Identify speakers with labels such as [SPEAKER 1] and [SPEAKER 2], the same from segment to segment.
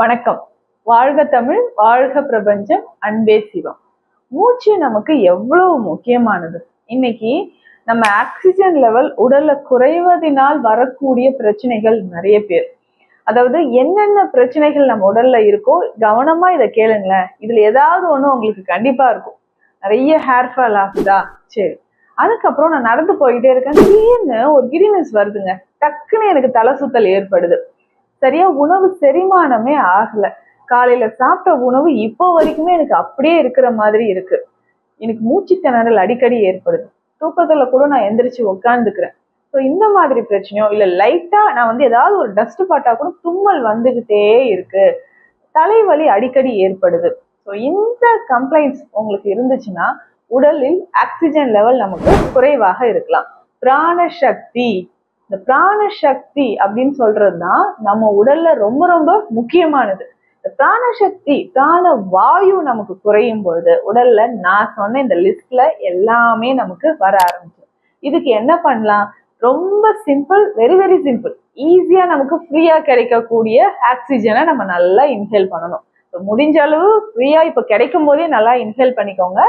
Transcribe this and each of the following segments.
[SPEAKER 1] வணக்கம். வாழ்க தமிழ், வாழ்க பிரபஞ்சம், அன்பே சிவம். மூச்சு நமக்கு எவ்வளவு முக்கியமானது. இன்னைக்கு நம்ம ஆக்சிஜன் லெவல் உடல்ல குறைவதனால் வரக்கூடிய பிரச்சனைகள் நிறைய பேர். அதாவது என்னென்ன பிரச்சனைகள் நம்ம உடல்ல இருக்கோ கவனமா இதை கேளுங்களேன். இதுல ஏதாவது ஒண்ணு உங்களுக்கு கண்டிப்பா இருக்கும். நிறைய ஹேர் ஃபால் ஆகுதா? சரி. அதுக்கப்புறம் நான் நடந்து போயிட்டே இருக்கேன், திடீர்னு ஒரு கிரினஸ் வருதுங்க. டக்குன்னு எனக்கு தலை சுத்தல் ஏற்படுது. சரியா உணவு செரிமானமே ஆகல. காலையில சாப்பிட்ட உணவு இப்போ வரைக்குமே எனக்கு அப்படியே இருக்கிற மாதிரி இருக்கு. எனக்கு மூச்சு திணறல் அடிக்கடி ஏற்படுது. தூக்கத்துல கூட நான் எந்திரிச்சு உட்காந்துக்கிறேன். ஸோ இந்த மாதிரி பிரச்சனையோ இல்ல லைட்டா நான் ஏதாவது ஒரு டஸ்ட் பட்டா கூட தும்மல் வந்துகிட்டே இருக்கு. தலைவலி அடிக்கடி ஏற்படுது. ஸோ இந்த கம்ப்ளைண்ட்ஸ் உங்களுக்கு இருந்துச்சுன்னா உடலில் ஆக்சிஜன் லெவல் நமக்கு குறைவாக இருக்கலாம். பிராண சக்தி, இந்த பிராண சக்தி அப்படின்னு சொல்றதுதான் நம்ம உடல்ல ரொம்ப ரொம்ப முக்கியமானது. இந்த பிராண சக்தி, பிராண வாயு நமக்கு குறையும் பொழுது உடல்ல நான் சொன்ன இந்த லிஸ்ட்ல எல்லாமே நமக்கு வர ஆரம்பிச்சிடும். இதுக்கு என்ன பண்ணலாம்? ரொம்ப சிம்பிள், வெரி வெரி சிம்பிள். ஈஸியா நமக்கு ஃப்ரீயா கிடைக்கக்கூடிய ஆக்சிஜனை நம்ம நல்லா இன்ஹேல் பண்ணணும். முடிஞ்ச அளவு ஃப்ரீயா இப்ப கிடைக்கும் போதே நல்லா இன்ஹேல் பண்ணிக்கோங்க.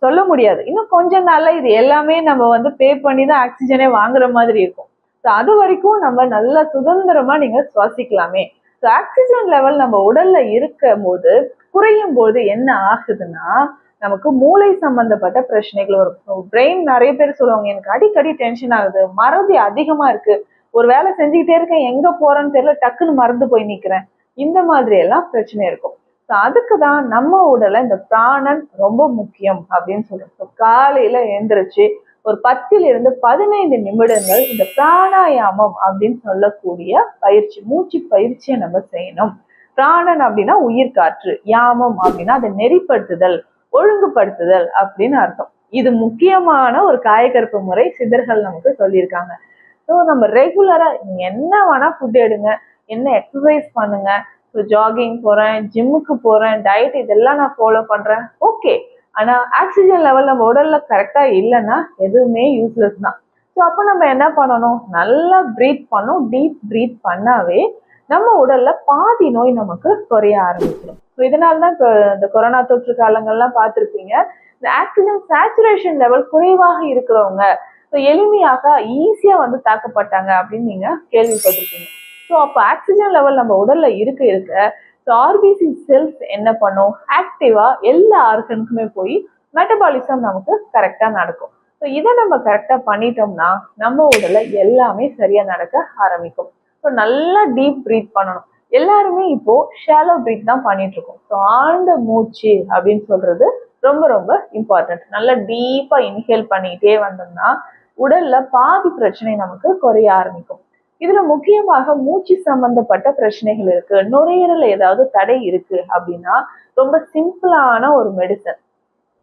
[SPEAKER 1] சொல்ல முடியாது, இன்னும் கொஞ்ச நாள்ல இது எல்லாமே நம்ம பே பண்ணி தான் ஆக்சிஜனே வாங்குற மாதிரி இருக்கும். அது வரைக்கும் நம்ம நல்ல சுதந்திரமா நீங்க சுவாசிக்கலாமே. ஆக்சிஜன் லெவல் நம்ம உடல்ல இருக்கும் போது குறையும் போது என்ன ஆகுதுன்னா நமக்கு மூளை சம்பந்தப்பட்ட பிரச்சனைகள் வரும். பிரெயின் நிறைய பேர் சொல்லுவாங்க, எனக்கு அடிக்கடி டென்ஷன் ஆகுது, மறதி அதிகமா இருக்கு, ஒரு வேலை செஞ்சுக்கிட்டே இருக்கேன், எங்க போறேன்னு தெரியல, டக்குன்னு மறந்து போய் நிக்கிறேன். இந்த மாதிரி எல்லாம் பிரச்சனை இருக்கும். அதுக்குதான் நம்ம உடலை இந்த பிராணன் ரொம்ப முக்கியம் அப்படின்னு சொல்றோம். காலையில எழுந்திரிச்சு ஒரு 10 to 15 நிமிடங்கள் இந்த பிராணாயாமம் அப்படின்னு சொல்லக்கூடிய பயிற்சி, மூச்சு பயிற்சியை நம்ம செய்யணும். பிராணன் அப்படின்னா உயிர் காற்று, யாமம் அப்படின்னா அதை நெறிப்படுத்துதல், ஒழுங்குபடுத்துதல் அப்படின்னு அர்த்தம். இது முக்கியமான ஒரு காயகற்ப முறை சித்தர்கள் நமக்கு சொல்லியிருக்காங்க. ஸோ நம்ம ரெகுலரா நீங்க என்ன வேணா ஃபுட் எடுங்க, என்ன எக்ஸசைஸ் பண்ணுங்க, ஜாகிங் போறேன், ஜிம்முக்கு போறேன், டயட் இதெல்லாம் நான் ஃபாலோ பண்றேன், ஓகே. ஆனா ஆக்சிஜன் லெவல் நம்ம உடல்ல கரெக்டா இல்லைன்னா எதுவுமே யூஸ்லெஸ் தான். ஸோ அப்போ நம்ம என்ன பண்ணணும்? நல்லா பிரீத் பண்ணணும். டீப் பிரீத் பண்ணாவே நம்ம உடல்ல பாதி நோய் நமக்கு குறைய ஆரம்பிச்சிடும். ஸோ இதனால்தான் இந்த கொரோனா தொற்று காலங்கள்லாம் பார்த்துருப்பீங்க, இந்த ஆக்சிஜன் சேச்சுரேஷன் லெவல் குறைவாக இருக்கிறவங்க எளிமையாக ஈஸியா தாக்கப்பட்டாங்க அப்படின்னு நீங்க கேள்விப்பட்டிருப்பீங்க. ஸோ அப்போ ஆக்சிஜன் லெவல் நம்ம உடல்ல இருக்க ஆர்பிசி செல்ஸ் என்ன பண்ணும்? ஆக்டிவா எல்லா ஆர்கனுக்குமே போய் மெட்டபாலிசம் நமக்கு கரெக்டா நடக்கும். ஸோ இதை நம்ம கரெக்டா பண்ணிட்டோம்னா நம்ம உடல்ல எல்லாமே சரியா நடக்க ஆரம்பிக்கும். ஸோ நல்லா டீப் பிரீத் பண்ணணும். எல்லாருமே இப்போ ஷாலோ பிரீத் தான் பண்ணிட்டு இருக்கோம். ஸோ ஆழ்ந்த மூச்சு அப்படின்னு சொல்றது ரொம்ப ரொம்ப இம்பார்ட்டன்ட். நல்லா டீப்பா இன்ஹேல் பண்ணிட்டே வந்தோம்னா உடல்ல பாதி பிரச்சனை நமக்கு குறைய ஆரம்பிக்கும். இதுல முக்கியமாக மூச்சு சம்பந்தப்பட்ட பிரச்சனைகள் இருக்கு, நுரையீரல் ஏதாவது தடை இருக்கு அப்படின்னா ரொம்ப சிம்பிளான ஒரு மெடிசன்,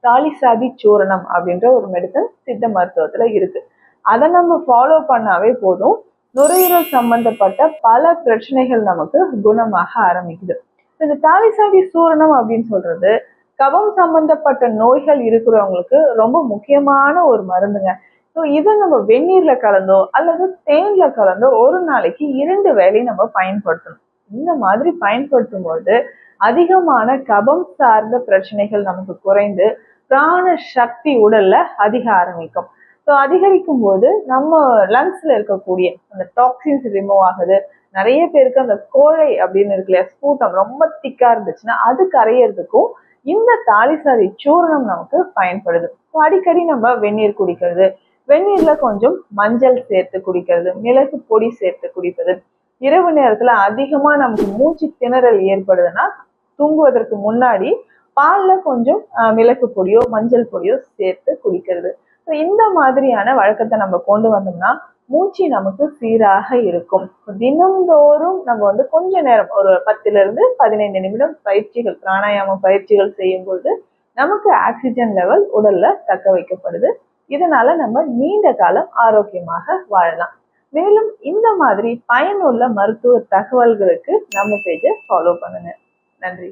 [SPEAKER 1] தாலிசாதி சூரணம் அப்படின்ற ஒரு மெடிசன் சித்த மருத்துவத்துல இருக்கு. அதை நம்ம ஃபாலோ பண்ணாவே போதும், நுரையீரல் சம்பந்தப்பட்ட பல பிரச்சனைகள் நமக்கு குணமாக ஆரம்பிக்குது. இந்த தாலிசாதி சூரணம் அப்படின்னு சொல்றது கபம் சம்பந்தப்பட்ட நோய்கள் இருக்கிறவங்களுக்கு ரொம்ப முக்கியமான ஒரு மருந்துங்க. ஸோ இதை நம்ம வெந்நீர்ல கலந்தோ அல்லது தேன்ல கலந்தோ ஒரு நாளைக்கு 2 வேளை நம்ம பயன்படுத்தணும். இந்த மாதிரி பயன்படுத்தும் போது அதிகமான கபம் சார்ந்த பிரச்சனைகள் நமக்கு குறைந்து பிராண சக்தி உடல்ல அதிக ஆரம்பிக்கும். ஸோ அதிகரிக்கும் போது நம்ம லங்ஸ்ல இருக்கக்கூடிய அந்த டாக்ஸின்ஸ் ரிமூவ் ஆகுது. நிறைய பேருக்கு அந்த கோழை அப்படின்னு இருக்கு இல்லையா, ஸ்பூட்டம் ரொம்ப திக்கா இருந்துச்சுன்னா அது கரையிறதுக்கும் இந்த தாலிசாதி சூரணம் நமக்கு பயன்படுது. அடிக்கடி நம்ம வெந்நீர் குடிக்கிறது, வெந்நீர்ல கொஞ்சம் மஞ்சள் சேர்த்து குடிக்கிறது, மிளகு பொடி சேர்த்து குடிப்பது, இரவு நேரத்துல அதிகமா நமக்கு மூச்சு திணறல் ஏற்படுதுன்னா தூங்குவதற்கு முன்னாடி பால்ல கொஞ்சம் மிளகு பொடியோ மஞ்சள் பொடியோ சேர்த்து குடிக்கிறது. இந்த மாதிரியான வழக்கத்தை நம்ம கொண்டு வந்தோம்னா மூச்சு நமக்கு சீராக இருக்கும். தினந்தோறும் நம்ம கொஞ்ச நேரம் ஒரு 10 to 15 நிமிடம் பயிற்சிகள், பிராணாயாம பயிற்சிகள் செய்யும் பொழுது நமக்கு ஆக்சிஜன் லெவல் உடல்ல தக்க வைக்கப்படுது. இதனால நம்ம நீண்ட காலம் ஆரோக்கியமாக வாழலாம். மேலும் இந்த மாதிரி பயனுள்ள மருத்துவ தகவல்களுக்கு நம்ம பேஜை ஃபாலோ பண்ணுங்க. நன்றி.